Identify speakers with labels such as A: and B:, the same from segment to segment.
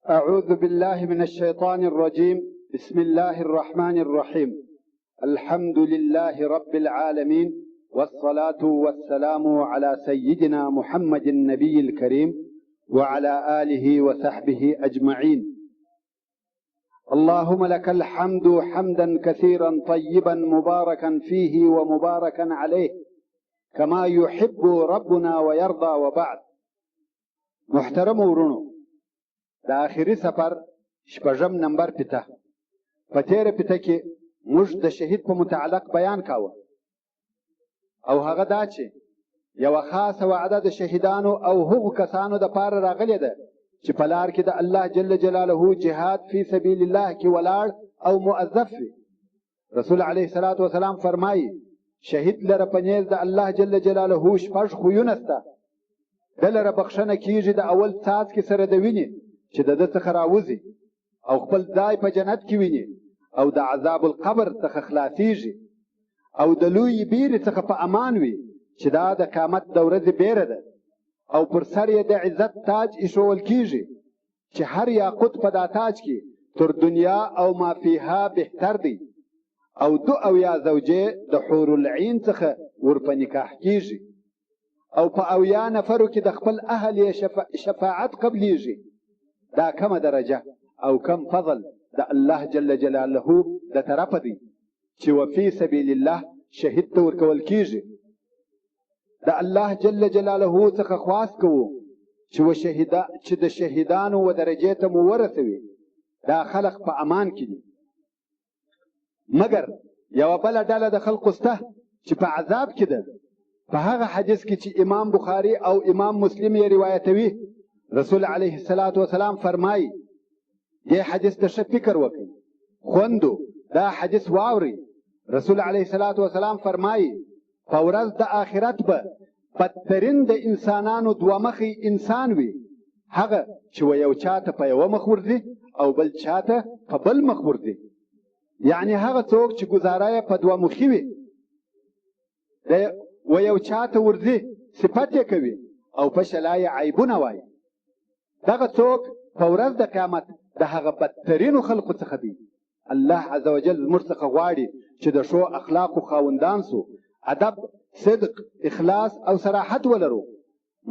A: أعوذ بالله من الشيطان الرجيم. بسم الله الرحمن الرحيم. الحمد لله رب العالمين، والصلاة والسلام على سيدنا محمد النبي الكريم وعلى آله وصحبه أجمعين. اللهم لك الحمد حمدا كثيرا طيبا مباركا فيه ومباركا عليه كما يحب ربنا ويرضى. وبعد. محترم ورونو، د آخري سفر شپږم نمبر پته په تېره پته کې موږ د شهید په متعلق بیان کاوه، او هغه دا چې یوه خاصه وعده د شهیدانو او هغو کسانو دپاره راغلې ده چې په لار کې د الله جل جلاله جهاد فی سبیل الله کې ولاړ او موظف وي. رسول علیه الصلاة وسلام فرمایي شهید لره په نیز د الله جل جلاله شپږ خویونه سته. ده لره بخښنه کیږي د اول څاڅکي سره د وینې چې د ده څخه راوځي، او خپل ځای په جنت کې ویني، او د عذاب القبر څخه خلاصیږي، او د لوی بیرې څخه په امان وي چې دا د قیامت د ورځې بیره ده، او پر سر یې د عزت تاج ایښول کیږي چې هر یاقوت په دا تاج کې تر دنیا او ما فیها بهتر دی، او 2 زوجې د حور العین څخه ورپه نکاح کیږي، او په 80 نفرو کې د خپل اهل یې شفاعت قبلیږي. دا کمه درجه او کم فضل د الله جل جلاله د طرفه دی چې وفي سبیل الله شهید ته ورکول کیږي. د الله جل جلاله څخه خواست کوو چې د شهیدانو و درجې ته مو ورسوي. دا خلق په امان کې دي، مګر یوه بله ډله د خلقو سته چې په عذاب کې ده. په هغه حدیث کې چې امام بخاري او امام مسلم یې روایتوي، رسول علیه الصلاة والسلام فرمایي دې حدیث ته ښه فکر وکړئ، خوندو دا حدیث واورئ. رسول علیه الصلاة والسلام فرمایي په ورځ د آخرت به بدترین د انسانانو 2 مخی انسان وي، هغه چې و یو چاته په یوه مخ ورځي او بل چاته په بل مخ ورځي. یعنی هغه څوک چې ګزاره یې په 2 مخي وي، و یو چاته ورځي صفت یې کوي او په شلا یې عیبونه وایي. دغه څوک په ورځ د قیامت د هغه بدترینو خلقو څخه دی. الله عز وجل زموږ څخه غواړي چې د ښو اخلاقو خاوندان سو، ادب، صدق، اخلاص او صراحت ولرو.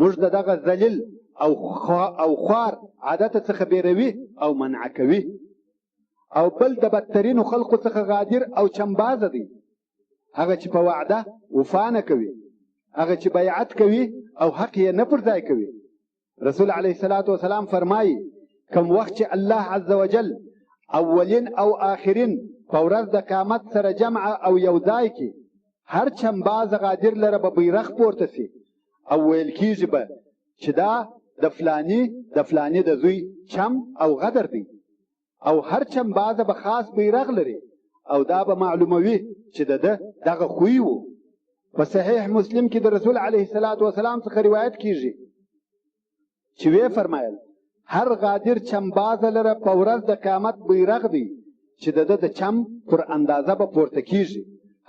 A: موږ د دغه ذلیل او خوار عادت څخه بیروي او منع کوي. او بل د بدترینو خلقو څخه غادر او چمبازه دی، هغه چې په وعده وفا نه کوي، هغه چې بیعت کوي او حق یې نه پر ځای کوي. رسول علیه الصلاة والسلام فرمایي کم وخت چې الله عز وجل اولین او آخرین په ورځ د قیامت سره جمع او یو ځای کې هر چمباز غادر لره به بیرغ پورته سي او ویل کیږي به چې دا د فلاني د زوی چم او غدر دی، او هر چمبازه به خاص بیرغ لري، او دا به معلوموي چې دغه خوی و. په صحیح مسلم کې د رسول علیه الصلاة والسلام څخه روایت کیږي چې وی فرمایل هر غادر چمبازه لره په ورځ د قیامت بیرغ دی چې د چم پر اندازه به پورته کیږي.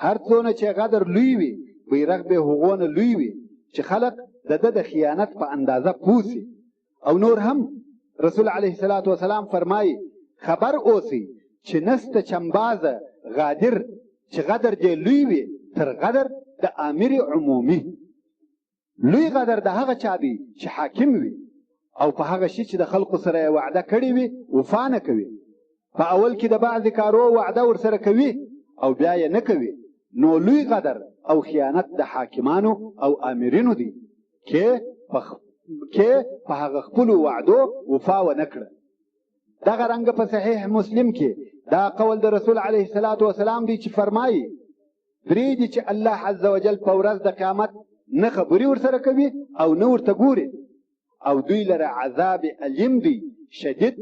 A: هر څونه چې غدر لوی وي بیرغ به هغونه لوی وي چې خلق د خیانت په اندازه پوسی. او نور هم رسول علیه الصلاة والسلام فرمایي خبر اوسی چې نسته چمبازه غادر چې غدر دی لوی وي تر غدر د امیر عمومي. لوی غدر د هغه چا دی چې حاکم وي او په هغه شي چې د خلقو سره وعده کړې وي وفا نه کوي. په اول کې د بعضې کارو وعده ورسره کوي او بیا یې نه کوي، نو لوی غدر او خیانت د حاکمانو او آمرینو دی کې په هغه خپلو وعدو وفا ونه کړه. دغه رنګه په صحیح مسلم کې دا قول د رسول علیه الصلاة والسلام دی چې فرمایي 3 دي چې الله عز وجل په ورځ د قیامت نه خبرې ورسره کوي او نه ورته ګوري، او دوی لره عذاب علیم دی، شدید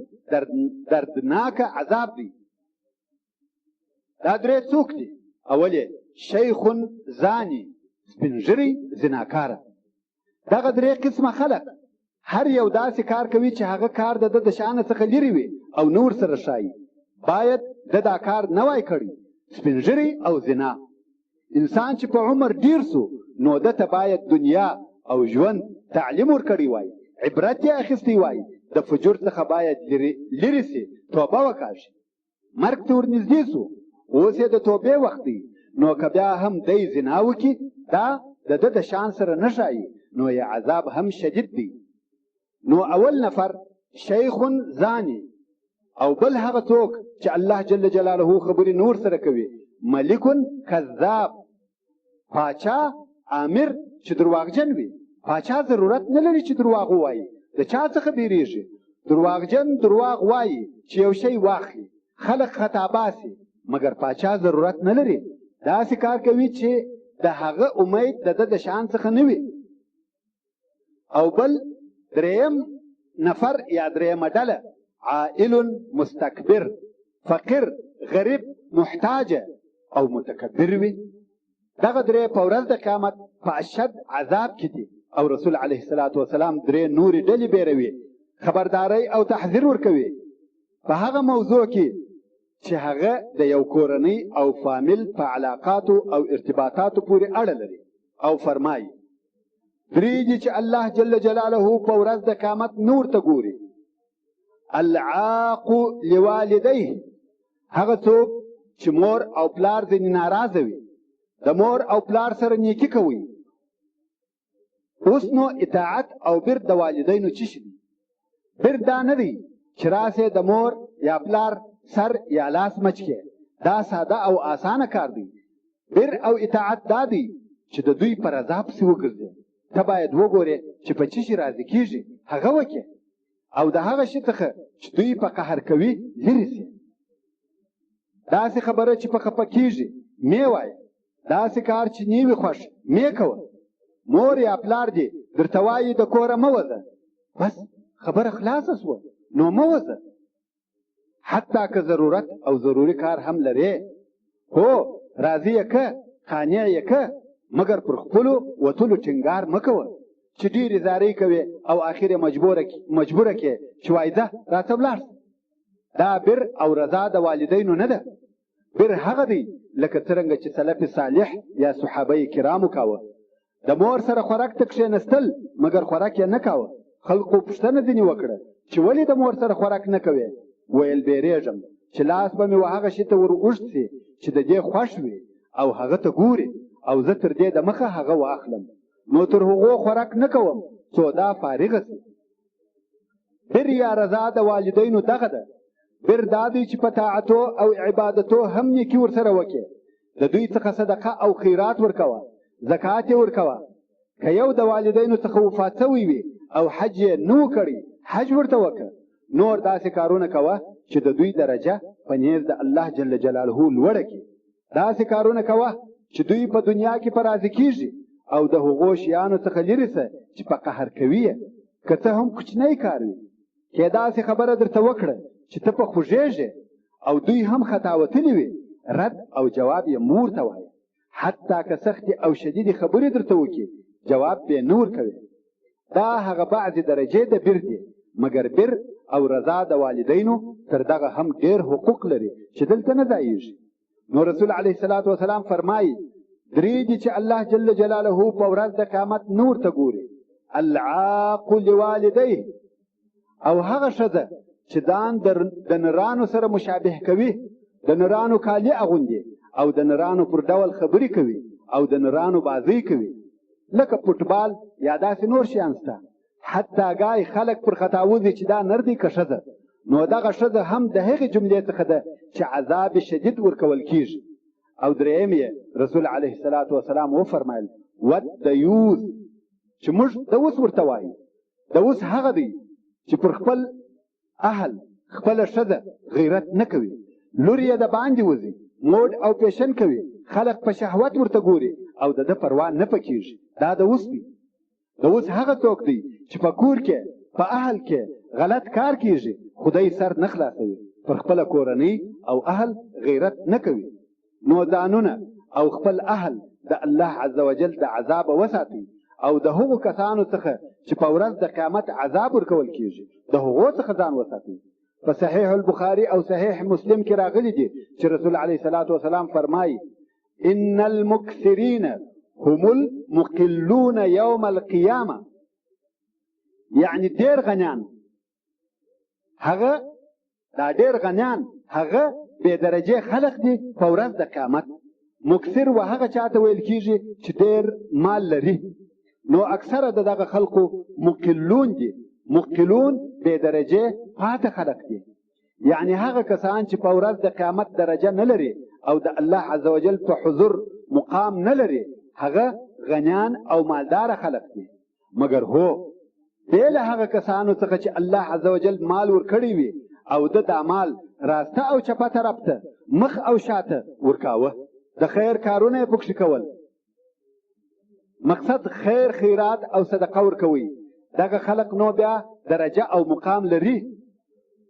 A: دردناک عذاب دی. دا 3 څوک دي؟ اول شیخ زانی، سپینږیری زناکاره. دغه 3 قسمه خلق هر یو داسې کار کوي چې هغه کار د شانه څخه لرې وي او نه ورسره ښایي، باید دا کار نه وای کړی. سپینږیری او زنا. انسان چې په عمر ډیر سو نو دته باید دنیا او ژوند تعلیم ورکړی وای، عبرت یې اخیستی وای، د فجور څخه باید لرې سي، توبه وکاږي. مرګ ته ورنږدې سو، اوس یې د توبې وخت دی. نو که بیا هم دی زنا وکړي، دا د ده د شان سره نه ښایي، نو یې عذاب هم شدید دی. نو اول نفر شیخ زانی، او بل هغه څوک چې الله جل جلاله خبرې نور سره کوي، ملک کذاب، پاچا امیر چې درواغجن وي. پاچا ضرورت نه لري چې دروغ ووایي، د چا څخه بیریږي؟ درواغجن دروغ وایي چې یو شی واخلي، خلق خطا باسي، مګر پاچا ضرورت نه لري، داسې کار کوي چې د هغه امید د ده د شان څخه نه وي. او بل دریم نفر یا دریمه ډله عائل مستکبر، فقیر، غریب، محتاجه او متکبر وي. دغه درې په ورځ د قیامت په اشد عذاب کې دي. او رسول علیه الصلاة والسلام درې نورې ډلې بیروي، خبرداری او تحذیر ورکوي په هغه موضوع کې چې هغه د یو کورنۍ او فامیل په علاقاتو او ارتباطاتو پورې اړه لري. او فرمایي درې دي چې الله جل جلاله په ورځ د قیامت نور ته ګوري. العاق لوالديه، هغه څوک چې مور او پلار ځینې ناراضه وي، د مور او پلار سره نیکي کوي. اوس نو اطاعت او بر د والدینو څه شي دي؟ بر دا نه دی چې راسې د مور یا پلار سر یا لاس مچ کې، دا ساده او آسانه کار دی. بر او اطاعت دا دی چې د دوی پر رضا پسې وګرځې. ته باید وګورې چې په څه شي راضي کېږي، هغه وکړې، او د هغه شي څخه چې دوی په قهر کوي لرې سي. داسې خبره چې په خفه کېږي مې وایه، داسې کار چې نه وي خوښ مې کوه. مور یا پلار دې درته وایي د کوره مه وځه، بس خبره خلاصه سوه، نو مه وځه. حتی که ضرورت او ضروري کار هم لرې، هو راضي یې که، قانع یې که، مګر پر خپلو وتلو ټینګار مه کوه چې ډېرې زارۍ کوې او آخر یې مجبوره کې چې وایي ځه راته ولاړ. دا بر او رضا د والدینو نه ده. بر هغه دی لکه څرنګه چې سلف صالح یا صحابه کرامو کاوه. د مور سره خوراک ته کښېنستل، مګر خوراک یې نه کاوه. خلقو پوښتنه ځینې وکړه چې ولې د مور سره خوراک نه کوې؟ ویل بیریږم چې لاس به مې هغه شي ته ور اوږد سي چې د دې خوښ وي او هغه ته ګوري، او زه تر دې د مخه هغه واخلم، نو تر هغو خوراک نه کوم څو دا فارغه سي. بر یا رضا د والدینو دغه ده. بر دا دی چې په طاعتو او عبادتو هم نیکي ورسره وکړې. د دوی څخه صدقه او خیرات ورکوه، زکات یې ورکوه. که یو د والدینو څخه وفات شوی وي او حج یې نه و کړی، حج ورته وکړه. نور داسې کارونه کوه چې د دوی درجه په نیز د الله جل جلاله لوړه کړي. داسې کارونه کوه چې دوی په دنیا کې په راضي کېږي، او د هغو شیانو څخه لرې سه چې په قهر کوي یې، که څه هم کوچنی کار وي. که داسې خبره درته وکړه چې ته په خوږېږې او دوی هم خطا وتلي وي، رد او جواب یې مور ته وایه. حتی که سختې او شدیدې خبرې درته وکړي، جواب یې نه ورکوي. دا هغه بعضې درجې د بر دي، مګر بر او رضا د والدینو تر دغه هم ډېر حقوق لري چې دلته نه ځایېږي. نو رسول علیه الصلاة والسلام فرمایي درې دي چې الله جل جلاله په ورځ د قیامت نور ته ګوري. العاق لوالديه، او هغه ښځه چې ځان د نرانو سره مشابه کوي، د نرانو کالي اغوندي او د نرانو پر ډول خبرې کوي او د نرانو بازۍ کوي، لکه فوټبال یا داسې نور شیان شته. حتی ګای خلک پر خطا وځي چې دا نر دی که ښځه، نو دغه ښځه هم د هغې جملې څخه ده چې عذاب شدید ورکول کېږي. او دریم یې رسول علیه الصلاة والسلام وفرمایل والدیوث، چې موږ دوس ورته وایو. دوس هغه دی چې پر خپل اهل خپله ښځه غیرت نه کوي، لور یې د باندې وځي، موډ او پیشن کوي، خلک په شهوت ورته ګوري او د ده پروا نه پکېږي. دا دوس دی. دوس هغه څوک دی چې په کور کې په اهل کې غلط کار کېږي، خدای سر نه خلاصوي، پر خپله کورنۍ او اهل غیرت نه کوي. نو ځانونه او خپل اهل د الله عز وجل د عذاب وساتي، او د هغو کسانو څخه چې په ورځ د قیامت عذاب ورکول کېږي د هغو څخه ځان وساتي. په صحیح البخاري او صحیح مسلم کې راغلي دي چې رسول علیه الصلاة والسلام فرمایي ان المکثرین هم المقلون یوم القیامه، یعنی ډېر غنیان هغه دا ډېر غنیان هغه بې درجې خلق دي په ورځ د قیامت. مکثر و هغه چاته ویل کېږي چې ډېر مال لري. نو اکثره د دغه خلقو مقلون دي. مقلون بې درجې پاته خلق دي، یعنی هغه کسان چې په ورځ د قیامت درجه نه لري او د الله عز وجل په حضور مقام نه لري، هغه غنیان او مالدار خلق دي. مګر هو بې له هغه کسانو څخه چې الله عز وجل مال ورکړی وي او د دا مال راسته او چپه طرف ته مخ او شاته ورکاوه، د خیر کارونه یې پکښې کول. مقصد خیر خیرات او صدقه ورکوي. دغه خلق نو بیا درجه او مقام لري.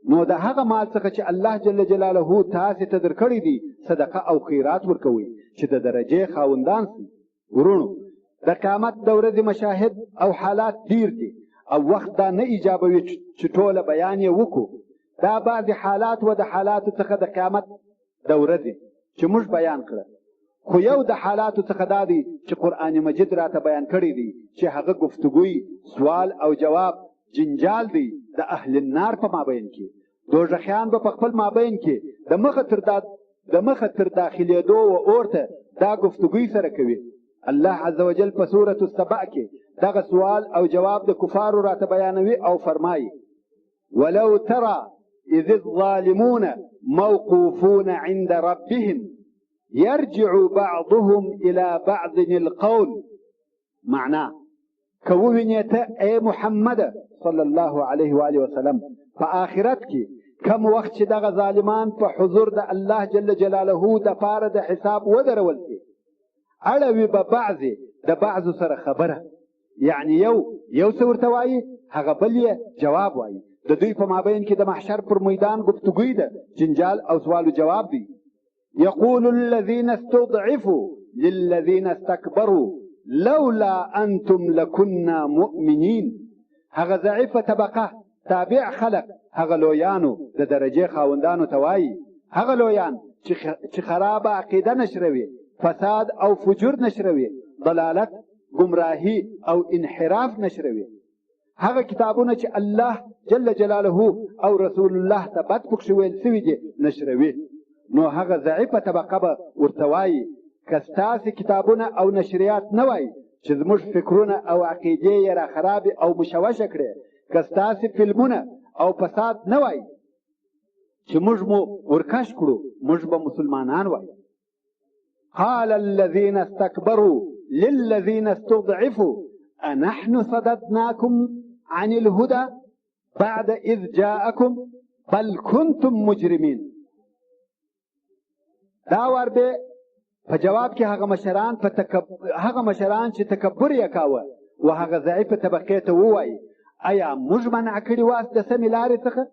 A: نو د هغه مال څخه چې الله جل جلاله تاسې ته درکړی دي صدقه او خیرات ورکوي چې د درجې خاوندان سي. ورونو د قیامت د ورځې مشاهد او حالات ډیر دي او وخت دا نه ایجابوي چې ټوله بیان یې وکړو. دا بعضې حالات و د حالاتو څخه د قیامت د ورځې چې موږ بیان کړه. خو یو د حالاتو څخه دا دی چې قرآن مجید راته بیان کړی دی چې هغه گفتگوی سوال او جواب جنجال دی د اهل النار په مابین کې. دوزخیان به په خپل مابین کې د مخه تر داخلېدو و اورته دا گفتگوی سره کوي. الله عز وجل په سورة السبع کې دغه سوال او جواب د کفارو راته بیانوي او فرمایي: ولو ترى اذ الظالمون موقوفون عند ربهم يرجع بعضهم الى بعض القول. معنا کووینیته ای محمد صلی الله علیه و آله وسلم په آخرت کې کم وخت چې دغه ظالمان په حضور د الله جل جلاله د پاره د حساب ودرول شي، اړوي به بعضې د بعضو سره خبره، یعنی یو څه ورته وایي هغه بل یې جواب وایي. د دوی په مابین کې د محشر پر میدان گفتگوی ده، جنجال او سوال و جواب دی. يقول الذين استضعفوا للذين استكبروا لولا أنتم لكنا مؤمنين. هغه ضعیفه طبقه تابع خلق هغه لویانو د درجې خاوندانو ته وایي، هغه لویان چې خرابه عقیده نشروي، فساد او فجور نشروي، ضلالت گمراهی او انحراف نشروي، هغه کتابونه چې الله جل جلاله او رسول الله ته بد پکښې ویل سوي دي نشروي. نو هغه ضعیفه طبقه به ورته وایي که ستاسې کتابونه او نشریات نه وای چې زموږ فکرونه او عقیدې یې را خرابې او مشوشه کړې، که ستاسې فلمونه او فساد نه وای چې موږ مو ورکش کړو، موږ به مسلمانان وای. قال الذين استكبروا للذين استضعفوا أنحن صددناكم عن الهدى بعد إذ جاءكم بل كنتم مجرمين. دا ور به په جواب کې هغه مشران چې تکبر یې کاوه و هغه ضعیفه طبقې ته ووایي: آیا موږ منع کړي واست د سمې لارې څخه؟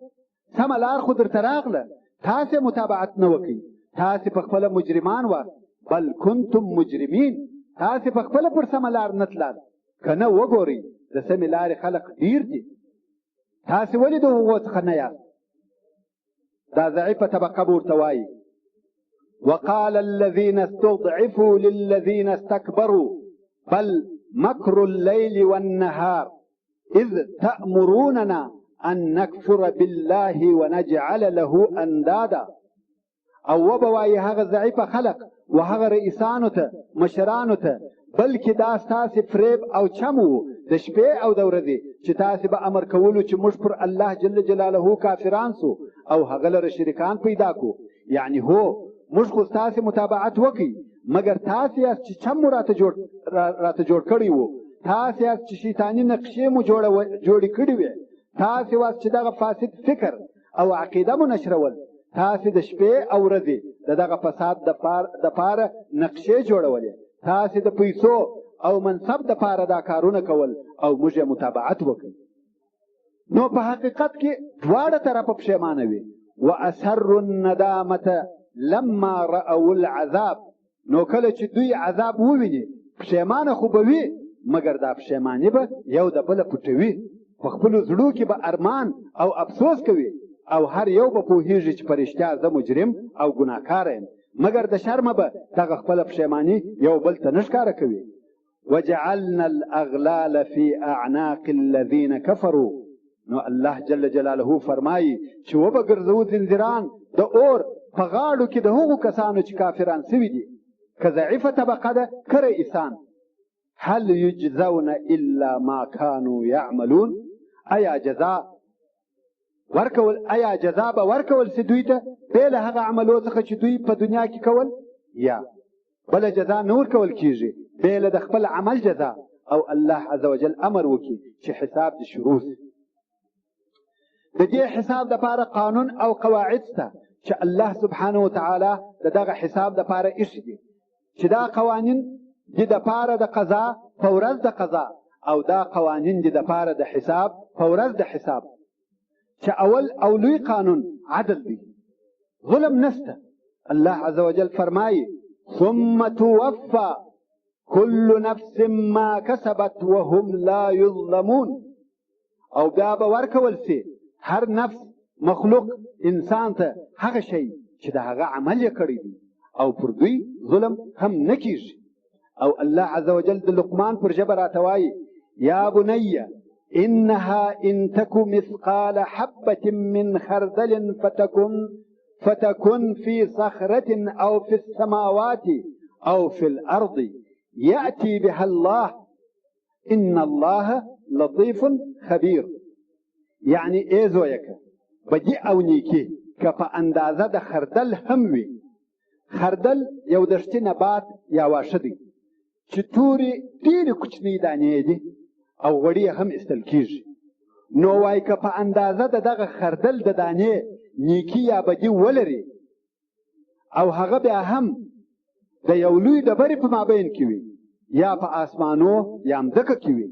A: سمه لار خو درته راغله، تاسې متابعت نه وکئ، تاسې په خپله مجرمان واست. بل کنتم مجرمین، تاسې په خپله پر سمه لار نه تلل. که نه وګورئ د سمې لارې خلق ډیر دي، تاسې ولې د هغو څخه نه یاست؟ دا ضعیفه طبقه به ورته وایي: وقال الذين استضعفوا للذين استكبروا بل مكر الليل والنهار إذ تأمروننا أن نكفر بالله ونجعل له أندادا. او وبوایي هغه ضعیفه خلق و هغه رئیسانو ته مشرانو ته بلکې دا ستاسې فریب او چم و د شپې او د ورځې چې تاسې به امر کولو چې موږ پر الله جل جلاله کافران سو او هغه لره شریکان پیدا کو. یعنی هو موږ خو ستاسې متابعت وکړي، مګر تاسې یاست چې چم مو راته جوړ کړی وو، تاسې یاست چې شیطاني نقشې مو جوړې کړې وې، تاسې واست چې دغه فاسد فکر او عقیده مو نشرول، تاسې د شپې او ورځې د دغه فساد د پاره نقشې جوړولې، تاسې د پیسو او منصب د پاره دا کارونه کول او موږ یې متابعت وکړي. نو په حقیقت کې دواړه طرفه پښیمانه وي. واسروا الندامة لما رأوا العذاب. نو کله چې دوی عذاب وویني پښیمانه خو به وي، مګر دا پښیماني به یو د بله پټوي، په خپلو زړو کې به ارمان او افسوس کوي او هر یو به پوهیږي چې په رښتیا زه مجرم او ګناهکاره یم، مګر د شرمه به دغه خپله پښیماني یو بل ته نه ښکاره کوي. وجعلنا الأغلال في أعناق الذين كفروا نو الله جل جلاله فرمایي چې وبګرځو زنځیران د اور په غاړو کې د هغو کسانو چې کافران سوي دي که ضعیفه طبقه ده که رئیسان. هل یجزون الا ما كانوا یعملون. آیا جزا به ورکول سي دوی ته بې له هغه عملو څخه چې دوی په دنیا کې کول، یا بله جزا نه ورکول کېږي بې له د خپل عمل جزا. او الله عز وجل امر وکړي چې حساب دې شروع سي. د دې حساب دپاره قانون او قواعد شته چې الله سبحانه وتعالی د دغه حساب دپاره ایښي دي، چې دا قوانین دي دپاره د قضا په ورځ د قضا، او دا قوانین دي دپاره د حساب په ورځ د حساب. چې اول او لوی قانون عدل دی، ظلم نسته. الله عز وجل فرمایي ثم توفى كل نفس ما كسبت وهم لا يظلمون. او بیا به ورکول سي هر نفس مخلوق انسان ته هغه شی چې د هغه عمل یې کړی دی، او پر دوی ظلم هم نه کیږي. او الله عز وجل د لقمان پر ژبه راته وایي یا بني انها ان تك مثقال حبة من خردل فتكن في صخرة او في السماوات او في الارض يأتي بها الله ان الله لطيف خبير. یعنی ای زویکه بدی او نیکی که په اندازه د خردل هم وي. خردل یو دشتي نبات یا واښه دی چې تورې ډېرې کوچنۍ دانې دي او غوړي هم ایستل کېږي. نو وایي که په اندازه د دغه خردل د دانې نیکي یا بدي ولري، او هغه بیا هم د یو لوی ډبرې په مابین کې وي، یا په آسمانو یا مځکه کې وي،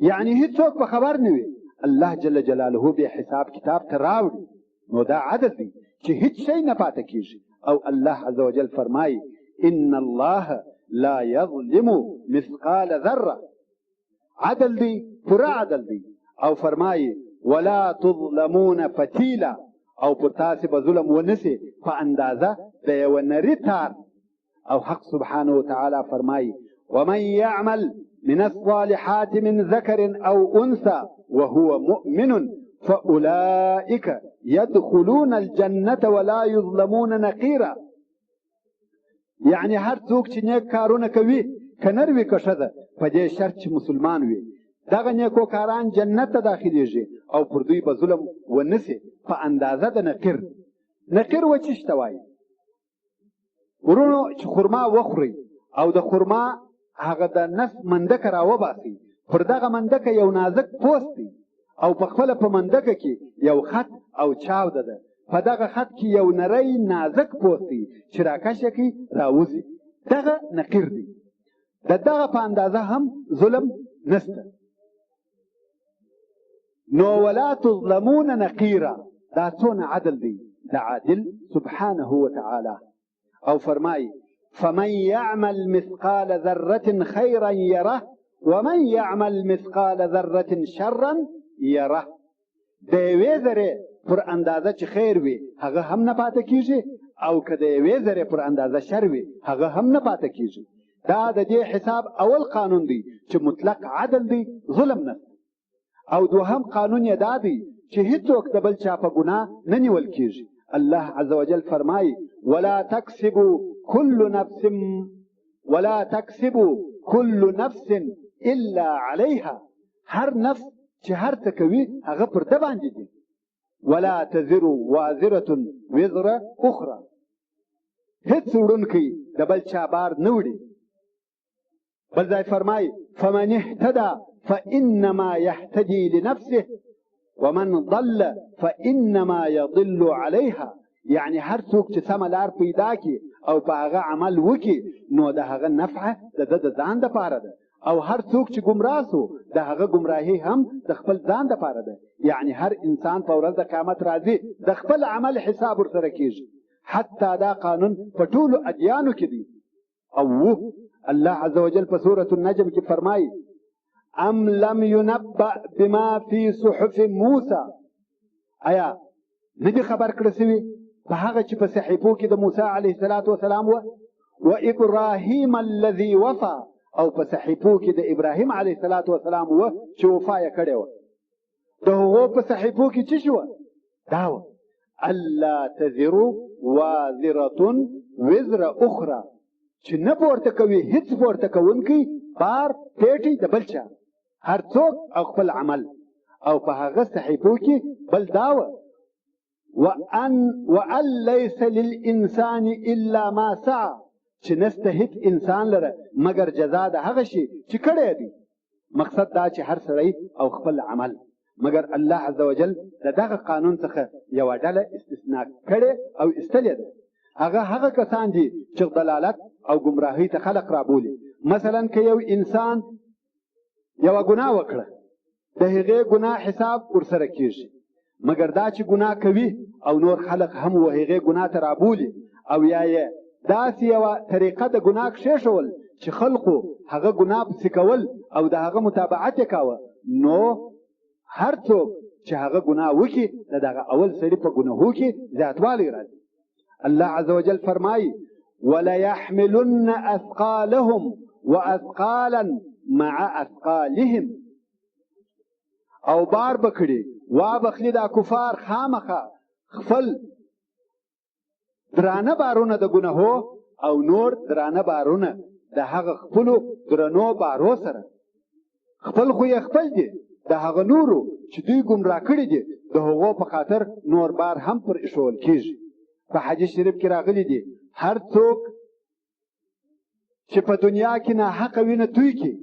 A: یعنی هیڅوک په خبر نه وي، الله جل جلاله بیا حساب کتاب ته راوړي. نو دا عدل دی چې هیڅ شی نه پاته کېږي. او الله عز وجل فرمایي ان الله لا يظلم مثقال ذره. عدل دی، پوره عدل دی. او فرمایي ولا تظلمون فتیلا. او پر تاسې به ظلم ونسي په اندازه د یوه نري تار. او حق سبحانه وتعالى فرمایي ومن يعمل من الصالحات من ذكر او انثى وهو مؤمن فاولئك يدخلون الجنه ولا يظلمون نقيرا. یعنی هر څوک چې نیک کارونه کوي که نر وي که ښځه، په دې شرط چې مسلمان وي، دغه نیکو کاران جنت ته داخلیږي او پر دوی به ظلم ونسي په اندازه د نقیر. نقیر وچیش ته وایي ورونو چې خرما وخورئ او د خرما هغه د نس مندکه راوباسئ، پر دغه مندکه یو نازک پوست دی، او په خپله په مندکه کې یو خط او چاوده ده، په دغه خط کې یو نری نازک پوست دی چې راکشه کړي راوځي، دغه نقیر دی. د دغه په اندازه هم ظلم نسته. نو ولا تظلمون نقیرا، دا څونه عدل دی د عادل سبحانه وتعالی. او فرمایي فمن يعمل مثقال ذرة خيرا يره ومن يعمل مثقال ذرة شرا يره. د یوې ذرې پر اندازه چې خیر وي هغه هم نه پاته کیږي، او که د یوې ذرې پر اندازه شر وي هغه هم نه پاته کیږي. دا د دې حساب اول قانون دی چې مطلق عدل دی، ظلم نه. او دوهم قانون یې دا دی چې هیڅوک د بل چا په ګناه نه نیول کیږي. الله عز وجل فرمایي ولا تكسب كل نفس الا عليها. هر نفس چې هر څه کوي هغه پر ده باندې دي. ولا تزر وازره وزر اخرى. هیڅ وړونکی د بل چا بار نه وړي. بل ځای فرمایي فمن اهتدى فانما يهتدي لنفسه ومن ضل فانما يضل عليها. یعنی هر څوک چې سمه لار پیدا کړي او په هغه عمل وکړي نو د هغه نفعه د ده د ځان دپاره ده، او هر څوک چې ګمراه سو د هغه ګمراهي هم د خپل ځان دپاره ده. یعنی هر انسان په ورځ د قیامت راځي د خپل عمل حساب ورسره کېږي. حتی دا قانون په ټولو ادیانو کې دی. او الله عز وجل په سورة النجم کې فرمایي ام لم ينبأ بما في صحف موسى. آیا نه دي خبر کړه سوي په هغه چې په صحیفو کې د موسی علیه السلام و ابراهیم الذي وفى، او په صحیفو کې د ابراهیم علیه السلام و چې وفا یې کړې وه. د هغو په صحیفو کې څه شوه؟ دا وه الا تزر وازره وزر اخرى، چې نه پورته کوي هیڅ پورته کوونکی بار پیټی د بل چا، هر څوک او خپل عمل. او په هغه صحیفو کې بل دا وه وان ليس للانسان الا ما سعى، چې نسته هیڅ انسان لره مگر جزا د هغه شي چې کړی دی. مقصد دا چې هر سړی او خپل عمل، مگر الله عز وجل دغه قانون څخه یوه ډله استثناء کړې او ایستلې ده. هغه کسان دي چې ضلالت او ګمراهۍ ته خلق رابولي. مثلا که یو انسان یوه ګناه وکړه، د هغې ګناه حساب ورسره کېږي، مګر دا چې ګناه کوي او نور خلق هم و هغې ګناه ته رابولي، او یا یې داسې یوه طریقه د ګناه کښېښول چې خلقو هغه ګناه پسې کول او د هغه متابعت یې کاوه، نو هر څوک چې هغه ګناه وکړي د دغه اول سړي په ګناهو کې زیاتوالی راځي. الله عز وجل فرمایي وليحملن اثقالهم واثقالا مع اثقالهم، او بار بکړي وابخلي دا کفار خامخه خپل درانه بارونه د ګناهو او نور درانه بارونه د هغه خپلو درنو بارو سره. خپل خو یې خپل دي، د هغه نورو چې دوی ګمراه کړي دي د هغو په خاطر نور بار هم پر ایښول کېږي. په حدیث شریف کې راغلي دي هر څوک چې په دنیا کې ناحقه وینه توی کړي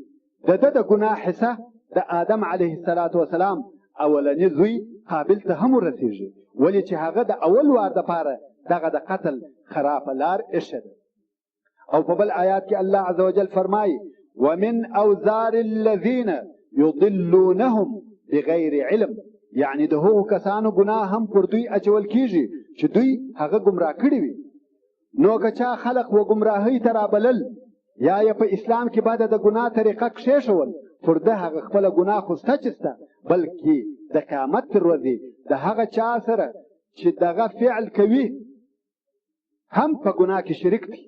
A: د ده د ګناه حصه د آدم علیه السلام اولنی زوی قابل ته هم ورسېږي، ولې چې هغه د اول وار دپاره دغه د قتل خرابه لار ایښې ده. او په بل آیات کې الله عز وجل فرمایي ومن اوزار الذین یضلونهم بغیر علم، یعنی د هغو کسانو ګناه هم پر دوی اچول کېږي چې دوی هغه ګمراه کړي وي. نو که چا خلق و ګمراهۍ ته رابلل یا یې په اسلام کې بعد د ګناه طریقه کښېښول، پر ده هغه خپله ګناه خو سته چې سته، بلکې د قیامت تر ورځې د هغه چا سره چې دغه فعل کوي هم په ګناه کې شریک دی.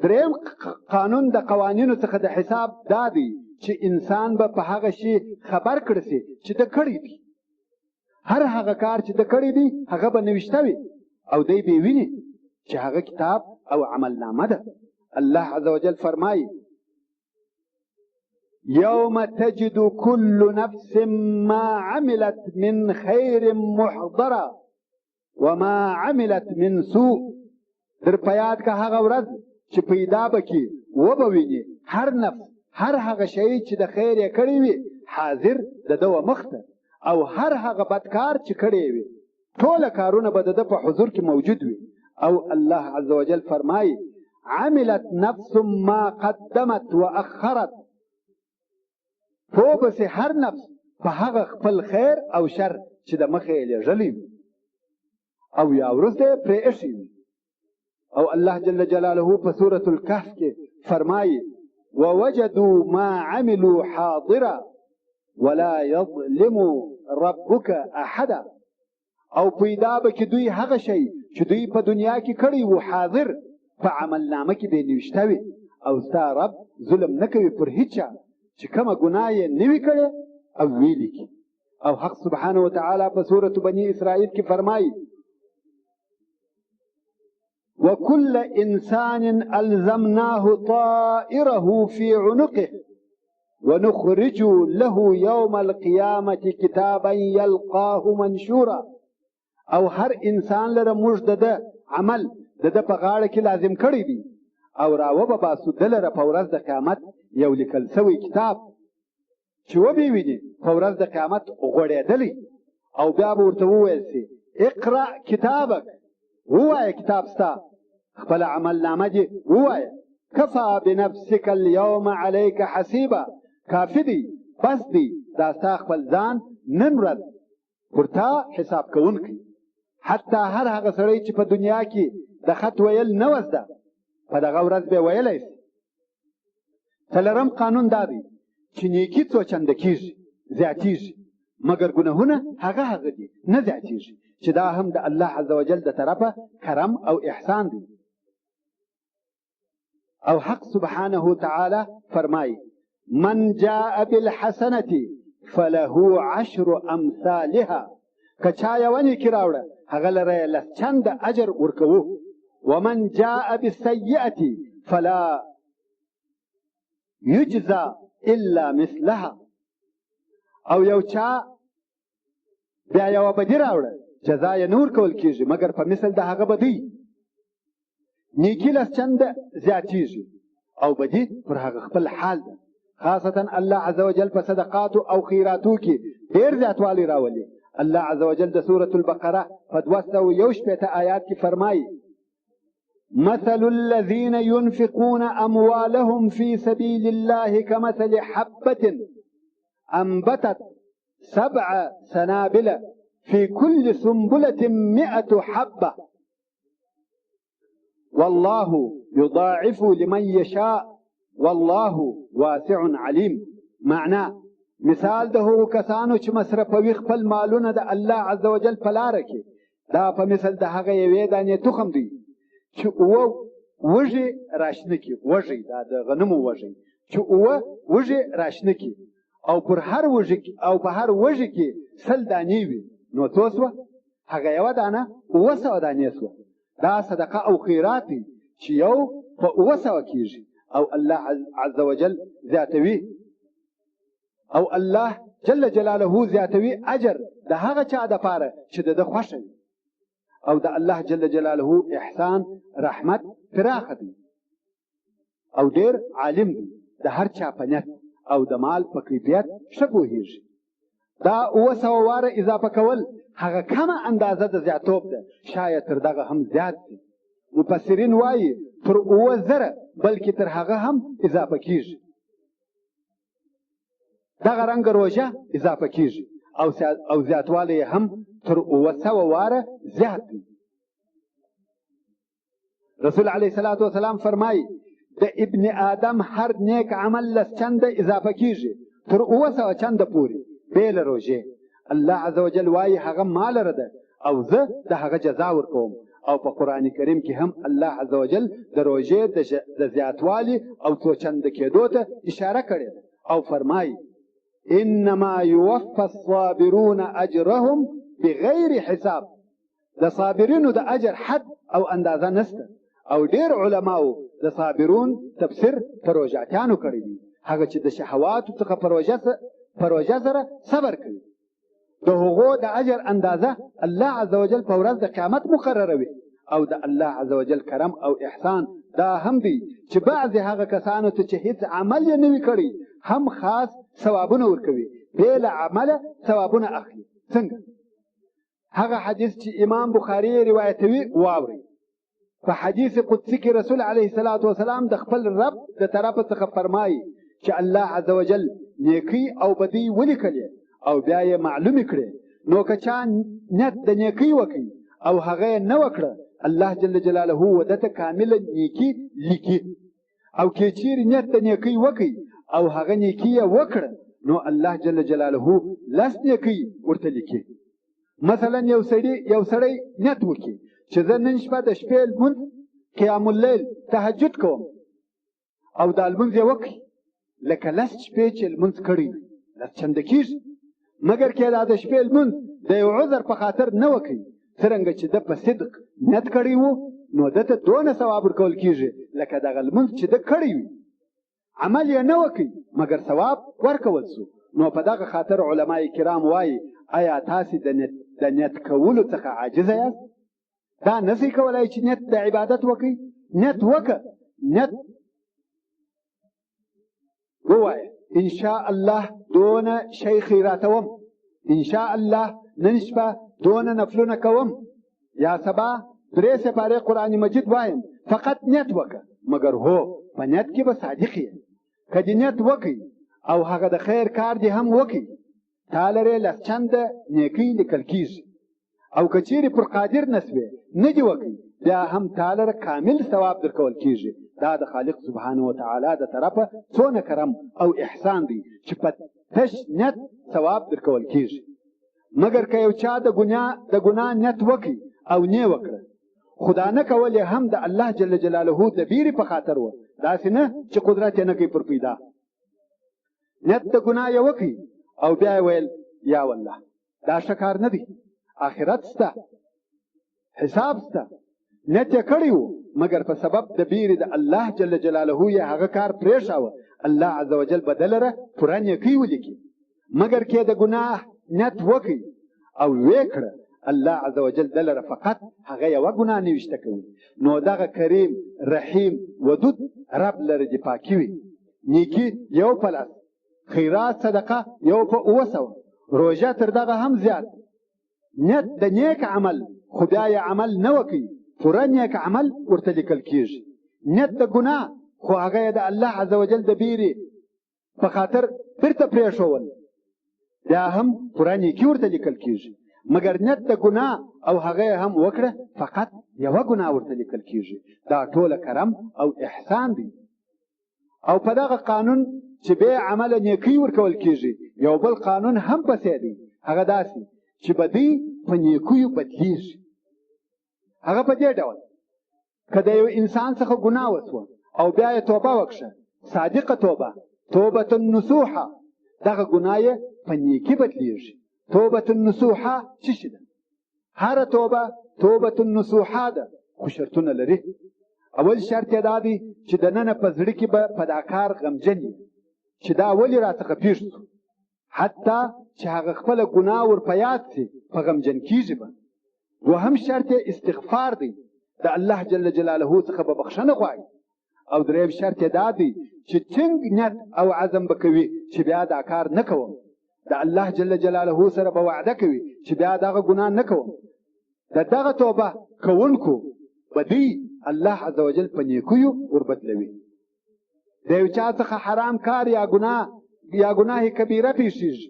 A: دریم قانون د قوانینو څخه د حساب دا دی چې انسان به په هغه شي خبر کړی سي چې ده کړی دی. هر هغه کار چې ده کړی دی هغه به نوشته وي او دی به ویني چې هغه کتاب او عملنامه ده. الله عز وجل فرمایي یوم تجد كل نفس ما عملت من خیر محضره وما عملت من سوء. در په یاد که هغه ورځ چې پیدا به کې وبه ویني هر نفس هر هغه شی چې د خیر یې کړی وي حاضر د ده و مخ ته، او هر هغه بدکار چې کړی وي ټوله کارونه به د ده په حضور کې موجود وي. او الله عز وجل فرمایي عملت نفس ما قدمت واخرت، پوه بسې هر نفس په هغه خپل خیر او شر چې د مخې یې لېږلی وي او یا وروسته یې پرې ایښی وي. او الله جل جلاله په سورة الکهف کې فرمایي ووجدوا ما عملوا حاضرا ولا يظلم ربك احدا، او پیدا به کې دوی هغه شی چې دوی په دنیا کې کړی وو حاضر په عملنامه کې به یې نوشته وي، او ستا رب ظلم نه کوي پر هیچا چې کومه ګناه یې نه وي کړې او ویې لیکي. او حق سبحانه وتعالی په سورة بني اسرائیل کې فرمایي وكل انسان الزمناه طائره في عنقه ونخرج له يوم القيامه كتابا يلقاه منشورا، او هر انسان لره موږ د ده عمل د ده په غاړه کې لازم کړی دی او راوبه باسو ده لره په ورځ د قیامت یو لیکل سوی کتاب چې وبې ویني په ورځ د قیامت غوړېدلی، او بیا به ورته وویل سي اقرأ کتابک، ووایه کتاب ستا خپل عملنامه دې ووایه کفا بنفسک اليوم علیک حسیبا، کافي دی بس دی دا ستا خپل ځان نن ورځ پر تا حساب کوونکی. حتی هر هغه سړی چې په دنیا کې د خط ویل نه وزده په دغه ورځ به ویلی سي. څلورم قانون دا دی چې نیکي څو چنده کېږي زیاتېږي، مګر ګناهونه هغه دي نه زیاتېږي، چې دا هم د الله عز وجل د طرفه کرم او احسان دی. او حق سبحانه وتعالى فرمایي من جاء بالحسنة فله عشر امثالها که چا یوه نیکي راوړه هغه لره لس چنده اجر ورکوو. ومن جاء بالسیئة فلا یجزى الا مثلها. او یو چا بیا یوه بدي راوړه جزا یې نه ورکول کېږي مګر په مثل د هغه بدۍ. نیکي لس چنده زیاتېږي او بدي پر هغه خپل حال ده. خاصتا الله عز وجل په صدقاتو او خیراتو کې ډېر زیاتوالی راولي. الله عز وجل د سورة البقره په 261 آیات کې فرمایي: مثل الذين ينفقون أموالهم في سبيل الله كمثل حبة أنبتت 7 سنابل في كل سنبلة 100 حبة والله يضاعف لمن يشاء والله واسع عليم. معنا مثال د هغو کسانو چې مصرفوي خپل مالونه د الله عز وجل په لاره کې، دا په مثل د هغه یوې دانې تخم دی چې اوه وږې راشنه کړي. وږی دا د غنمو وږی چې اوه وږې راشنه کړي او په هر وږي کې 100 دانې وي، نو څو سوه؟ هغه یوه دانه 200 دانې سوه. دا صدقه او خیرات دی چې یو په 200 کېږي او الله عز وجل زیاتوي. او الله جل جلاله زیاتوي اجر د هغه چا دپاره چې د ده خوښه وي. او د الله جل جلاله احسان رحمت پراخه دی او ډېر عالم دی. د هر چا په نیت او د مال په کیفیت ښه پوهېږي. دا 200 واره اضافه کول هغه کمه اندازه د زیاتوب ده، شاید تر دغه هم زیات دي. مفسرین وایي تر 2000 بلکې تر هغه هم اضافه کېږي. دغه رنګه روژه اضافه کېږي او زیاتوالی هم تر 200 واره زیات دی. رسول علیه الصلاة والسلام فرمایي د ابن آدم هر نیک عمل لس چنده اضافه کېږي تر 200 چنده پورې بې له روژې. الله عز وجل وایي هغه ما لره ده او زه د هغه جزا ورکوم. او په قرآن کریم کې هم الله عز وجل د روژې د زیاتوالي او څو چنده کېدو ته اشاره کړې ده او فرمایي: انما يوفى الصابرون اجرهم بغیر حساب. د صابرینو د اجر حد او اندازه نشته. او ډېر علماو د صابرون تفسیر په روژاتیانو کړی دی، هغه چې د شهواتو څخه په روژه سره صبر کوي. د هغو د اجر اندازه الله عز وجل په ورځ د قیامت مقرروي. او د الله عز وجل کرم او احسان دا هم دی چې بعضې هغه کسانو ته چې هیڅ عمل یې نه وي کړی هم خاص ثوابونه ورکوي، بې له عمله ثوابونه اخلي. څنګه؟ هغه حدیث چې امام بخاري روایتوي واورئ. په حدیث قدسي کې رسول علیه الصلاة والسلام د خپل رب د طرفه څخه فرمایي چې الله عز وجل نیکي او بدي ولیکلې او بیا یې معلومې کړې، نو که چا نیت د نیکۍ وکړي او هغه یې نه وکړه، الله جل جلاله وده ته کامله نیکي لیکي. او که چیرې نیت د نیکۍ وکړي او هغه نیکي یې وکړه، نو الله جل جلاله 10 نیکۍ ورته لیکي. مثلا یو سړی نیت وکړي چې زه نن شپه د شپې لمونځ قیام اللیل تهجد کوم او دا لمونځ یې وکړي، لکه 10 شپې چې لمونځ کړی 10 چنده کېږي. مګر که دا د شپې لمونځ د یو عذر په خاطر نه وکړي، څرنګه چې ده په صدق نیت کړی وو، نو ده ته دونه ثواب ورکول کېږي لکه دغه لمونځ چې ده کړی وي. عمل یې نه وکړي مګر ثواب ورکول سو. نو په دغه خاطر علمای کرام وایي آیا تاسې د نیت کولو څخه عاجزه یاست؟ دا نسی کولای چې نیت د عبادت وکړي؟ نیت وکړه، نیت ووایه ان شاء الله دونه شی خیراتوم، ان شاء الله نن شپه دونه نفلونه کوم، یا سبا 3 سپارې قرآن مجید وایم. فقط نیت وکړه. مګر هو په نیت کې به صادق یې. که دې نیت وکړي او هغه د خیر کار دې هم وکړي، تا لرې 10 چنده نیکۍ لیکل کېږي. او که چیرې پر قادر نسوې نه دې وکړي، بیا هم تا لره کامل ثواب درکول کېږي. دا د خالق سبحانه وتعالی د طرفه څونه کرم او احسان دی چې په تش نیت ثواب درکول کېږي. مګر که یو چا د ګناه نیت وکړي او نه وکړه، خدا نه کول یې هم د الله جل جلاله د بیرې په خاطر و، داسې نه چې قدرت یې نه کوي پر پیدا. نیت د ګناه یې وکړي او بیا ویل یا والله دا ښه کار نه دی، آخرت سته، حساب سته، نیت یې کړی و مګر په سبب د بیرې د الله جل جلاله یې هغه کار پرېښاوه. الله عز وجل به ده لره پوره نیکۍ ولیکي. مګر کې د ګناه نیت وکړي او ویې کړه، الله عز وجل ده لره فقط هغه یوه ګناه نویشته کوي. نو دغه کریم رحیم ودود رب لره دې پاکي وي. نیکي یو په لس، خیرات صدقه یو په 700، روژه تر دغه هم زیات. نیت د نیک عمل خو بیا یې عمل نه وکړي، پوره نیک عمل ورته لیکل کېږي. نیت د ګناه خو هغه یې د الله عز وجل د بیرې په خاطر بیرته پرېښول، بیا هم پوره نیکي ورته لیکل کېږي. مګر نیت د ګناه او هغه یې هم وکړه، فقط یوه ګناه ورته لیکل کېږي. دا ټوله کرم او احسان دی. او په دغه قانون چې بې عمله نیکۍ ورکول کېږي، یو بل قانون هم پسې دی، هغه داسې چې بدۍ په نیکیو بدلیږي. هغه په دې ډول که د یو انسان څخه ګناه وسوه او بیا یې توبه وکړه، صادقه توبه، توبة نصوحه، دغه ګناه یې په نیکي بدلیږي. توبة نصوحه څه شي ده؟ هره توبه توبة نصوحه ده، خو شرطونه لري. اول شرط یې دا دی چې دننه په زړه کې به په دا کار غمجن وي چې دا ولې راڅخه پېښ شو، حتی چې هغه خپله ګناه ور په یاد سي په غمجن کېږي به. دوهم شرط یې استغفار دی، د الله جل جلاله څخه به بخښنه غواړي. او دریم شرط یې دا دی چې ټینګ نیت او عزم به کوي چې بیا دا کار نه کوم. د الله جل جلاله سره به وعده کوي چې بیا دغه ګناه نه کوم. د دغه توبه کوونکو بدی الله عز وجل په نیکیو وربدلوي. د یو چا څخه حرام کار یا ګناه کبیره پیښیږي،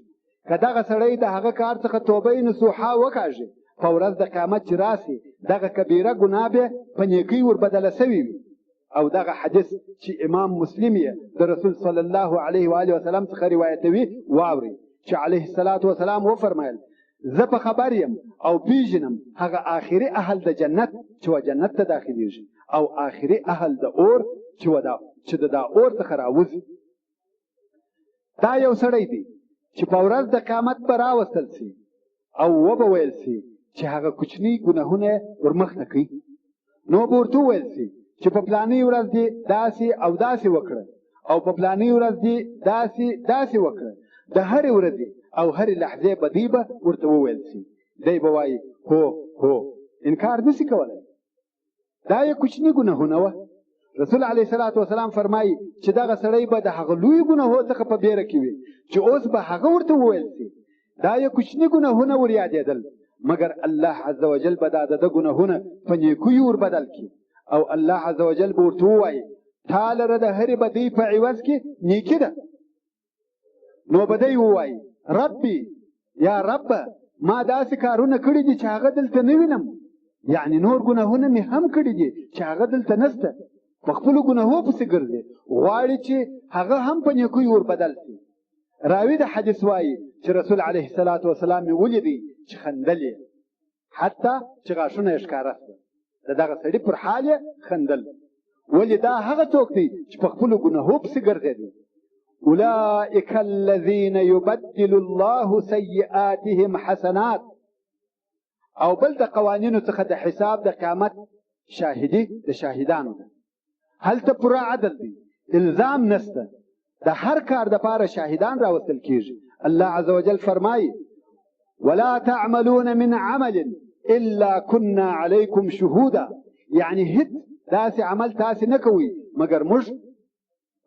A: که دغه سړی د هغه کار څخه توبه نصوحه وکاږي، په ورځ د قیامت چې راسي دغه کبیره ګناه به په نیکۍ وربدله سوي وي. او دغه حدیث چې امام مسلم یې د رسول صلی الله علیه و آله وسلم څخه روایتوي واوري چې علیه الصلاة والسلام وفرمایل: زه په خبر یم او پیژنم هغه آخري اهل د جنت چې و جنت ته داخلیږي، او آخري اهل د اور چې د دا اور څخه راوځي. دا یو سړی دی چې په ورځ د قیامت به راوستل سي او وبه ویل سي چې هغه کوچني ګناهونه ورمخته کوي. نو به ورته وویل سي چې په پلانۍ ورځ دې داسې او داسې وکړه، او په پلانۍ ورځ دې داسې وکړه. د هرې ورځې او هرې لحظې بدۍ به ورته وویل سي. دی به وایي هو انکار نسي کولی. دا یې کوچني ګناهونه وه. رسول علیه الصلاة والسلام فرمایي چې دغه سړی به د هغه لویو ګناهو څخه په بیره کې وي چې اوس به هغه ورته وویل سي. دا یې کوچني ګناهونه ور یادېدل، مګر الله عز وجل به دا د ده ګناهونه په نیکیو وربدل کړي. او الله عز وجل به ورته ووایي تا لره د هرې بدۍ په عوض کې نیکي ده. نو به دی ووایي ربي یا رب، ما داسې کارونه کړي دي چې هغه دلته نه وینم، یعنی نور ګناهونه مې هم کړي دي چې هغه دلته نسته. په خپلو ګناهو پسې ګرځي، غواړي چې هغه هم په نیکیو وربدل شي. راوي د حدیث وایي چې رسول علیه الصلاة والسلام مې ولیدی چې خندل یې، حتی چې غاښونه یې ښکاره شول. د دغه سړي پر حال یې خندل. ولې دا هغه څوک دی چې په خپلو ګناهو پسې ګرځېدي. اولئک الذین یبدل الله سیئاتهم حسنات. او بل د قوانینو څخه د حساب د قیامت شاهدي د شاهدانو ده. هلته پوره عدل دی، الزام نسته، د هر کار دپاره شاهدان راوستل کېږي. الله عز وجل فرمایي ولا تعملون من عمل الا كنا عليكم شهودا، یعنی هیڅ داسې عمل تاسې نه کوئ مګر موږ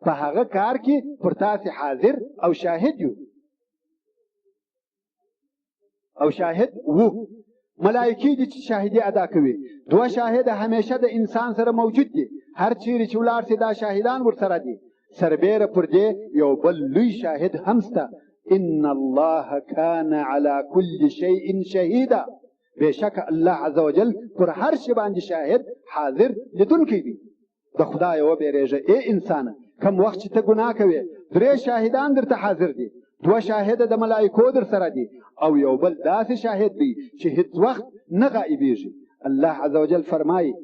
A: په هغه کار کې پر تاسې حاضر او شاهد یو او شاهد وو. ملائکې دي چې شاهدي ادا کوي. دوه شاهده همیشه د انسان سره موجود دي، هر چیرې چې ولاړ سي دا شاهدان ورسره دي. سربیره پر دې یو بل لوی شاهد هم سته، ان الله کان علی کل شیء شهیدا. بېشک الله عز وجل پر هر شي باندې شاهد حاضر لیدونکی دی. د خدایه وبېرېږه ای انسانه، کم وخت چې ته ګناه کوې 3 شاهدان درته حاضر دي، 2 شاهده د ملائکو در سره دي، او یو بل داسې شاهد دی چې هیڅ وخت نه غایبېږي. الله عز وجل فرمایي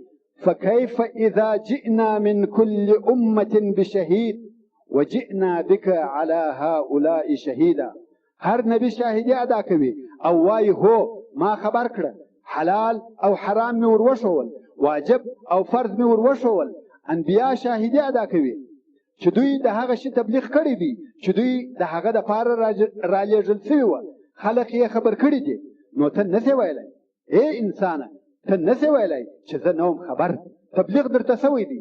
A: فكيف إذا جئنا من كل أمة بشهيد وجئنا بك على هؤلاء شهيدا. هر نبی شاهدی ادا کوي او وایي هو ما خبر کړه، حلال او حرام مې وروښول، واجب او فرض مې وروښول. انبیا شاهدی ادا کوي چې دوی د هغه شي تبلیغ کړی دی چې دوی د هغه دپاره رالیږل سوي وه، خلک یې خبر کړي دي. نو ته نسې ویلی ای انسانه، ته نسې ویلی چې زه نه وم خبر، تبلیغ درته سوی دی.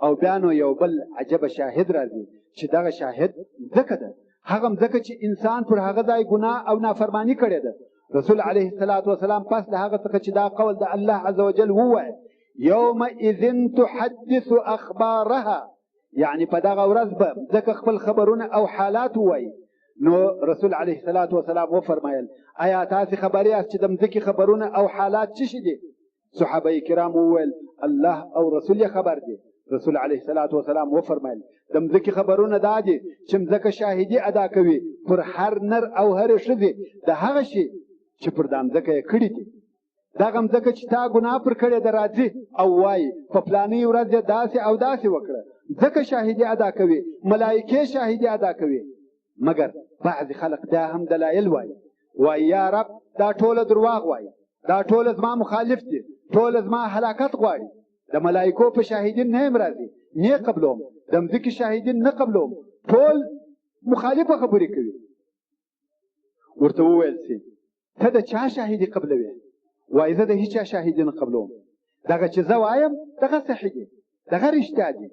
A: او بیا نو یو بل عجبه شاهد راځي چې دغه شاهد ځکه ده، هغه مځکه چې انسان پر هغه ځای ګناه او نافرماني کړې ده. رسول علیه الصلاة والسلام پس د هغه څخه چې دا قول د الله عز وجل ووایه یومئذ تحدث اخبارها، یعنی په دغه ورځ به ځکه خپل خبرونه او حالات ووایي. نو رسول علیه الصلاة والسلام وفرمایل آیا تاسې خبر یاست چې د مځکې خبرونه او حالات څه شي دي؟ صحابه کرام وویل الله او رسول یې خبر دي. رسول علیه الصلاة والسلام وفرمایل د مځکې خبرونه دا دي چې مځکه شاهدي ادا کوي پر هر نر او هرې ښځې د هغه شي چې پر دا مځکه یې کړي دي. دغه مځکه چې تا ګناه پر کړې ده راځي او وایي په فلانۍ ورځ یې داسې او داسې وکړه، ځکه شاهدي ادا کوي، ملایکې شاهدي ادا کوي. مګر بعضې خلق دا هم دلایل وایي یا رب دا ټوله درواغ وایي، دا ټوله زما مخالف دي، ټوله زما هلاکت غواړي. د ملایکو په شاهدین نه یم راځي، نه قبلوم، د مځکې شاهدین نه قبلوم، ټول مخالفه خبرې کوي. ورته وویل سي ته د چا شاهدي قبلوې؟ وایي زه د هیچا شاهدي نه قبلوم، دغه چې زه وایم دغه صحیح دي، دغه رښتیا دي.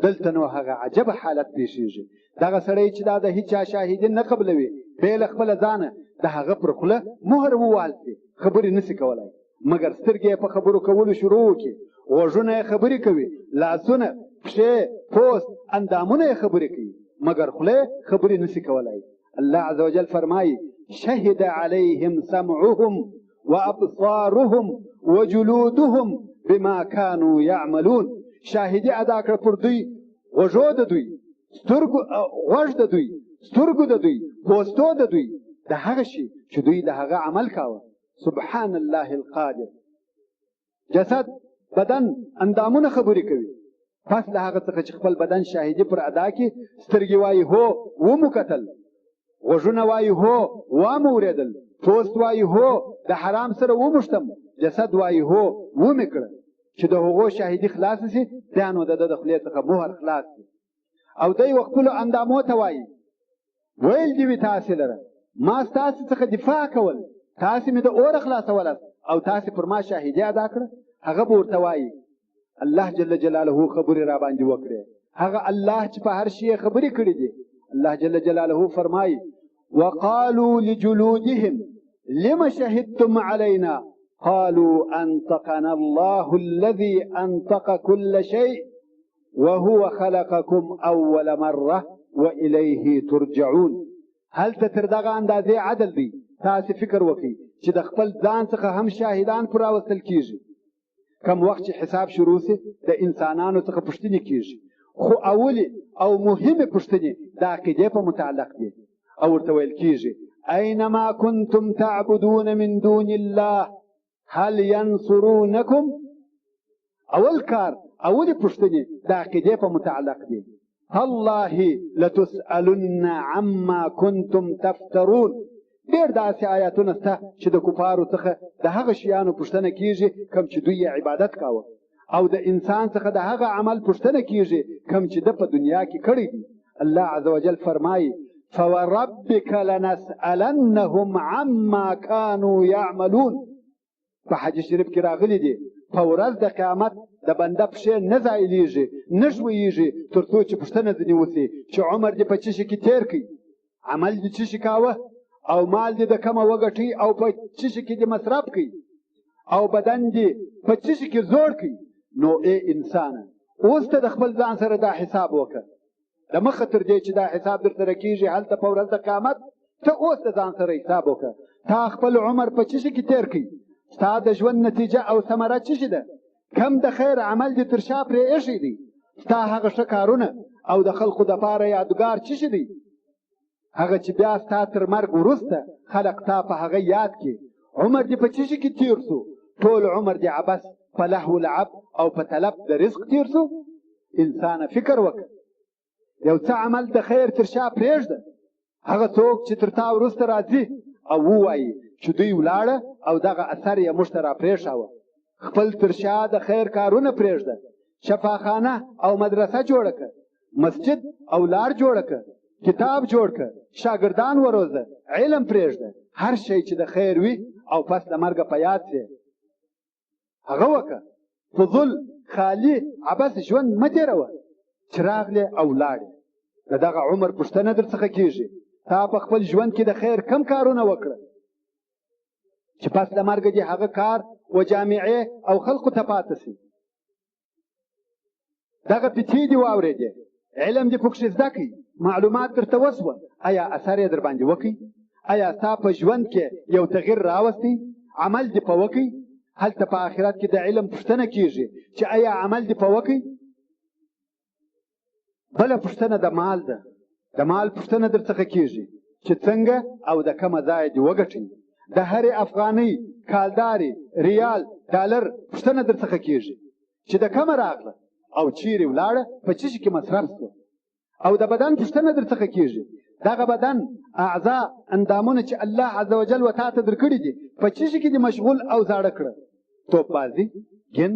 A: دلته نو هغه عجبه حالت پیښیږي، دغه سړی چې دا د هیچا شاهدي نه قبلوي بې له خپله ځانه د هغه پر خوله مهر ووال سي، خبرې نسي کولی، مګر سترګې یې په خبرو کولو شروع وکړي، غوږونه یې خبرې کوي، لاسونه، پښې، پوست، اندامونه یې خبرې کوي، مګر خوله خبرې نسي کولی. الله عز وجل فرمایي شهد علیهم سمعهم وابصارهم وجلودهم بما كانوا يعملون. شاهدي ادا کړ پر دوی غوږو د دوی، غوږ د دوی، سترګو د دوی، پوستو د دوی د هغه شي چې دوی د هغه عمل کاوه. سبحان الله القادر. جسد، بدن، اندامونه خبرې کوي. پس له هغه څخه چې خپل بدن شاهدي پر ادا کړي، سترګې وایي هو ومو کتل، غوږونه وایي هو وامو اورېدل، پوست وایي هو د حرام سره وموښتم، جسد وایي هو ومې کړه. چې د هغو شاهدي خلاصه سي بیا نو د ده د خولې څخه مهر خلاص سي. او دی خپلو اندامو ته وایي ویل دې وي تاسې لره ما ستاسې څخه دفاع کول، تاسې مې د اوره خلاصولاست او تاسې پر ما شاهدي ادا کړه. هغه به ورته وایي الله جل جلاله خبرې را باندې وکړې، هغه الله چې په هر شي خبرې کړې دي. الله جل جلاله فرمایي وقالوا لجلودهم لم شهدتم علينا قالوا أنطقنا الله الذي أنطق كل شيء وهو خلقكم أول مرة وإليه ترجعون. هل تر دغه اندازې عدل دی؟ تاسې فکر وکړئ چې د خپل ځان څخه هم شاهدان پر راوستل کېږي. کم وخت چې حساب شروع سي د انسانانو څخه پوښتنې کېږي، خو اولې او مهمې پوښتنې د عقیدې په متعلق دي. او ورته ویل کېږي اینما کنتم تعبدون من دون الله هل ينصرونكم. اول کار، اولې پوښتنې د عقیدې په متعلق دي. تالله لتسألن عما كنتم تفترون. ډېر داسې آیاتونه شته چې د کفارو څخه د هغه شیانو پوښتنه کېږي کوم چې دوی یې عبادت کاوه، او د انسان څخه د هغه عمل پوښتنه کېږي کوم چې ده په دنیا کې کړی دی. الله عز وجل فرمایي فوربک لنسألنهم عما كانوا يعملون. په حدیث شریف کې راغلی دی په ورځ د قیامت د بنده پښې نه ځایلیږي نه ژویږي تر څو چې پوښتنه ځینې وسي چې عمر دې په څه شي کې تېر کړي، عمل دې څه شي کاوه، او مال دې د کمه وګټئ او په څه شي کې دې مصرف کړي، او بدن دې په څه شي کې زوړ کړي. نو ای انسانه اوس ته د خپل ځان سره دا حساب وکړه، د مخه تر دې چې دا حساب در سره کېږي هلته په ورځ د قیامت ته اوس د ځان سره حساب وکړه. تا خپل عمر په څه شي کې تېر کړي، ستا د ژوند نتیجه او ثمره څه شي ده، کم د خیر عمل دې تر شا پرې ایښی دی، ستا هغه ښه کارونه او د خلقو دپاره یادګار څه شي دی، هغه چې بیا ستا تر مرګ وروسته خلق تا په هغه یاد کړي. عمر دې په څه شي کې تېر سو، ټول عمر دې عبث په لهو لعب او په طلب د رزق تېر سو. انسانه فکر وکړه، یو څه عمل د خیر تر شا پرېږده، هغه څوک چې تر تا وروسته راځي او ووایي چې دوی ولاړه او دغه اثر یې موږ ته راپرېښاوه. خپل تر شا د خیر کارونه پرېږده، شفاخانه او مدرسه جوړه کړه، مسجد او لار جوړه کړه، کتاب جوړ کړه، شاګردان وروزه، علم پرېږده، هر شی چې د خیر وي او پس د مرګه په یاد شي هغه وکړه. فضول خالي عبث ژوند مه تېروه چې راغلې او ولاړې. د دغه عمر پوښتنه در څخه کېږي تا په خپل ژوند کې د خیر کم کارونه وکړه چې پس د مرګه دې هغه کار و جامعې او خلقو ته پاته سي. دغه پیتې دې واورېدې، علم دې پکښې زده کړي، معلومات درته وسوه، آیا اثر یې در باندې وکړي؟ آیا ستا په ژوند کې یو تغیر راوستی؟ عمل دې په وکړي؟ هلته په آخرت کې د علم پوښتنه کېږي چې آیا عمل دې په وکړي؟ بله پوښتنه د مال ده. د مال پوښتنه در څخه کېږي چې څنګه او د کومه ځایه دې وګټئ. د هرې افغانۍ، کالدارې، ریال، ډالر پوښتنه در څخه کېږي چې د کومه راغله او چیرې ولاړه، په څه شي کې مصرف شوه. او د بدن پوښتنه در څخه کېږي، دغه بدن اعضا اندامونه چې الله عز وجل و تا ته درکړي دي په څه شي کې دې مشغول او زاړه کړه؟ توپ بازي، ګن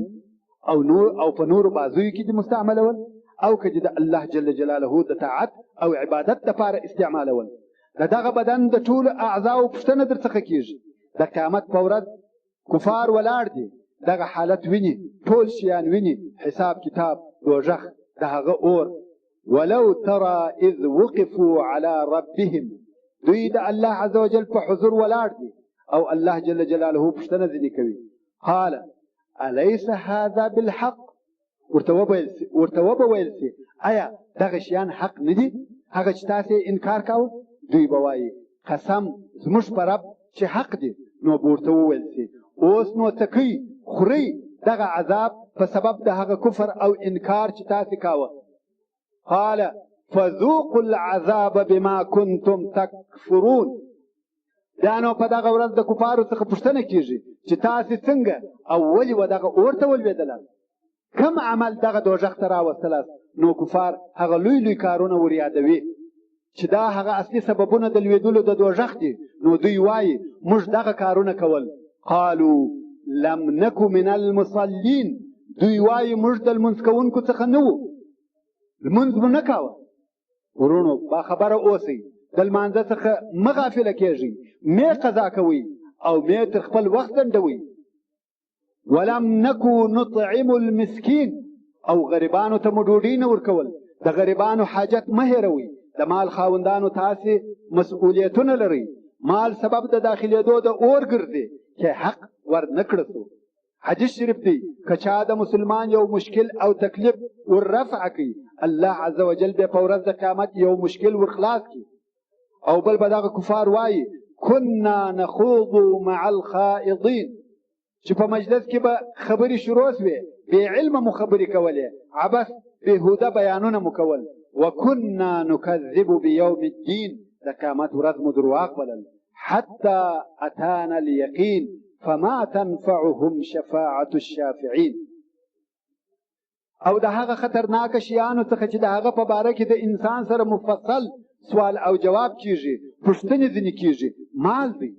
A: او په نورو بازیو کې دې مستعملول او که دې د الله جل جلاله د طاعت او عبادت دپاره استعمالول. د دغه بدن د ټولو اعضاو پوښتنه در څخه کېږي. د قیامت په ورځ کفار ولاړ دي، دغه حالت ویني، ټول شیان ویني، حساب کتاب، دوژخ، د هغه اور. ولو ترى اذ وقفوا على ربهم، دوی د الله عز وجل په حضور ولاړ دي او الله جل جلاله پوښتنه ځینې کوي. قال الیس هذا بالحق، ورته وبویل سي آیا دغه شیان حق نه دي هغه چې تاسې انکار کاوه؟ دوی به وایي قسم زموږ په رب چې حق دي. نو به ورته وویل سي اوس نو څه کوئ؟ خورئ دغه عذاب په سبب د هغه کفر او انکار چې تاسې کاوه. قال فذوقوا العذاب بما كنتم تکفرون. دا نو په دغه ورځ د کفارو څخه پوښتنه کېږي چې تاسې څنګه او ولې و دغه اور ته ولوېدلاست؟ کم عمل دغه دوژخ ته راوستلاست؟ نو کفار هغه لوی لوی کارونه ور یادوي چې دا هغه اصلي سببونه د لوېدلو د دوژخ دي. نو دوی وایي موږ دغه کارونه کول. قالوا لم نکو من المصلین، دوی وایي موږ د لمونځ کوونکو څخه نه وو، لمونځ مو نه کاوه. ورونو باخبره اوسئ، د لمانځه څخه مه غافله کېږئ، مې قضا کوئ او مې تر خپل وخت ځنډوئ. ولم نکو نطعم المسکین، او غریبانو ته مو ډوډۍ نه ورکول. د غریبانو حاجت مه هېروئ. د مال خاوندانو تاسې مسؤلیتونه لرئ. مال سبب د داخلېدو د اور ګرځي چې حق ور نه کړه سو. حدیث شریف دی که چا د مسلمان یو مشکل او تکلیف ور رفع کړي، الله عز وجل به په ورځ د قیامت یو مشکل ور خلاص کړي. او بل به دغه کفار وایي كنا نخوض مع الخائضین، چې په مجلس کې به خبرې شروع سوې، بې علمه مو خبرې کولې، عبث بېهوده بیانونه مو کول. وكنا نكذب بيوم الدين، د قیامت ورځ مو درواغ بلل. حتى اتانا اليقين فما تنفعهم شفاعة الشافعين. او د هغه خطرناک شیانو څخه چې د هغه په باره کې د انسان سره مفصل سوال او جواب کیږي، پوښتنې ځینې کیږي، مال دی.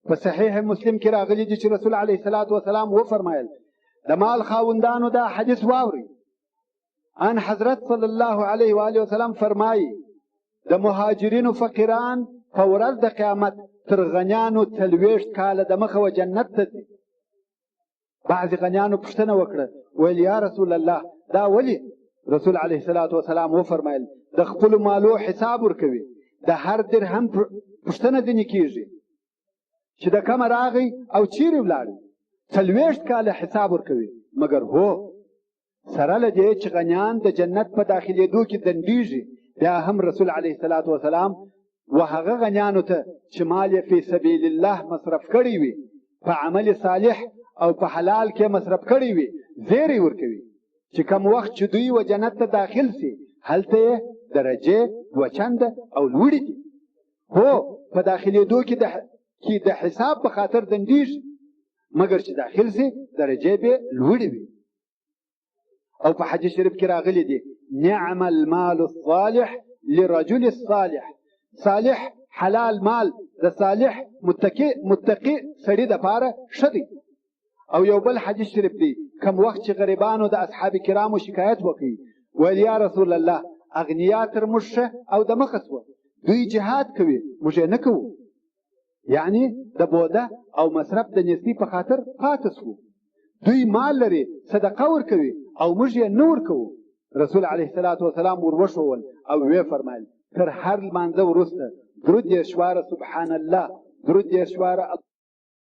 A: په صحیح مسلم کې راغلی دي چې رسول علیه الصلاة والسلام وفرمایل د مال خاوندانو دا حدیث واورئ. ان حضرت صلی الله علیه و آله وسلم فرمایي د مهاجرینو فقیران په ورځ د قیامت تر غنیانو 40 کاله د مخه و جنت ته ځي. بعضې غنیانو پوښتنه وکړه، ویل یا رسول الله دا ولې؟ رسول علیه الصلاة والسلام وفرمایل د خپلو مالو حساب ورکوي، د هر درهم پوښتنه ځینې کېږي چې د کومه راغی او چیرې ولاړی. 40 کاله حساب ورکوي. مګر هو سره له دې چې غنیان د جنت په داخلېدو کې دندېږي، بیا هم رسول علیه الصلاة والسلام و هغه غنیانو ته چې مال یې فی سبیل الله مصرف کړی وي، په عمل صالح او په حلال کې مصرف کړی وي، زیری ورکوي چې کوم وخت چې دوی و جنت ته داخل سي هلته یې درجې 2 چنده او لوړې دي. هو په داخلېدو کې د حساب په خاطر دندېږي، مګر چې داخل سي درجې به لوړې وي. او په حدیث شریف کې راغلی دی نعم المال الصالح لرجل الصالح، صالح حلال مال د صالح متقي سړي دپاره ښه دی. او یو بل حدیث شریف دی، کم وخت چې غریبانو د اصحاب کرامو شکایت وکړي ویل یا رسول الله اغنیا تر موږ ښه او د مخه سوه، دوی جهاد کوي موږ یې نه کوو، یعنی د بوده او مصرف د نیستۍ په خاطر پاتې سوو. دوی مال لري صدقه ورکوي او موږ یې نه ورکوو. رسول علیه الصلاة والسلام ور وښول او ویې فرمایل تر هر لمانځه وروسته درود 10 واره سبحان الله، درود 10 واره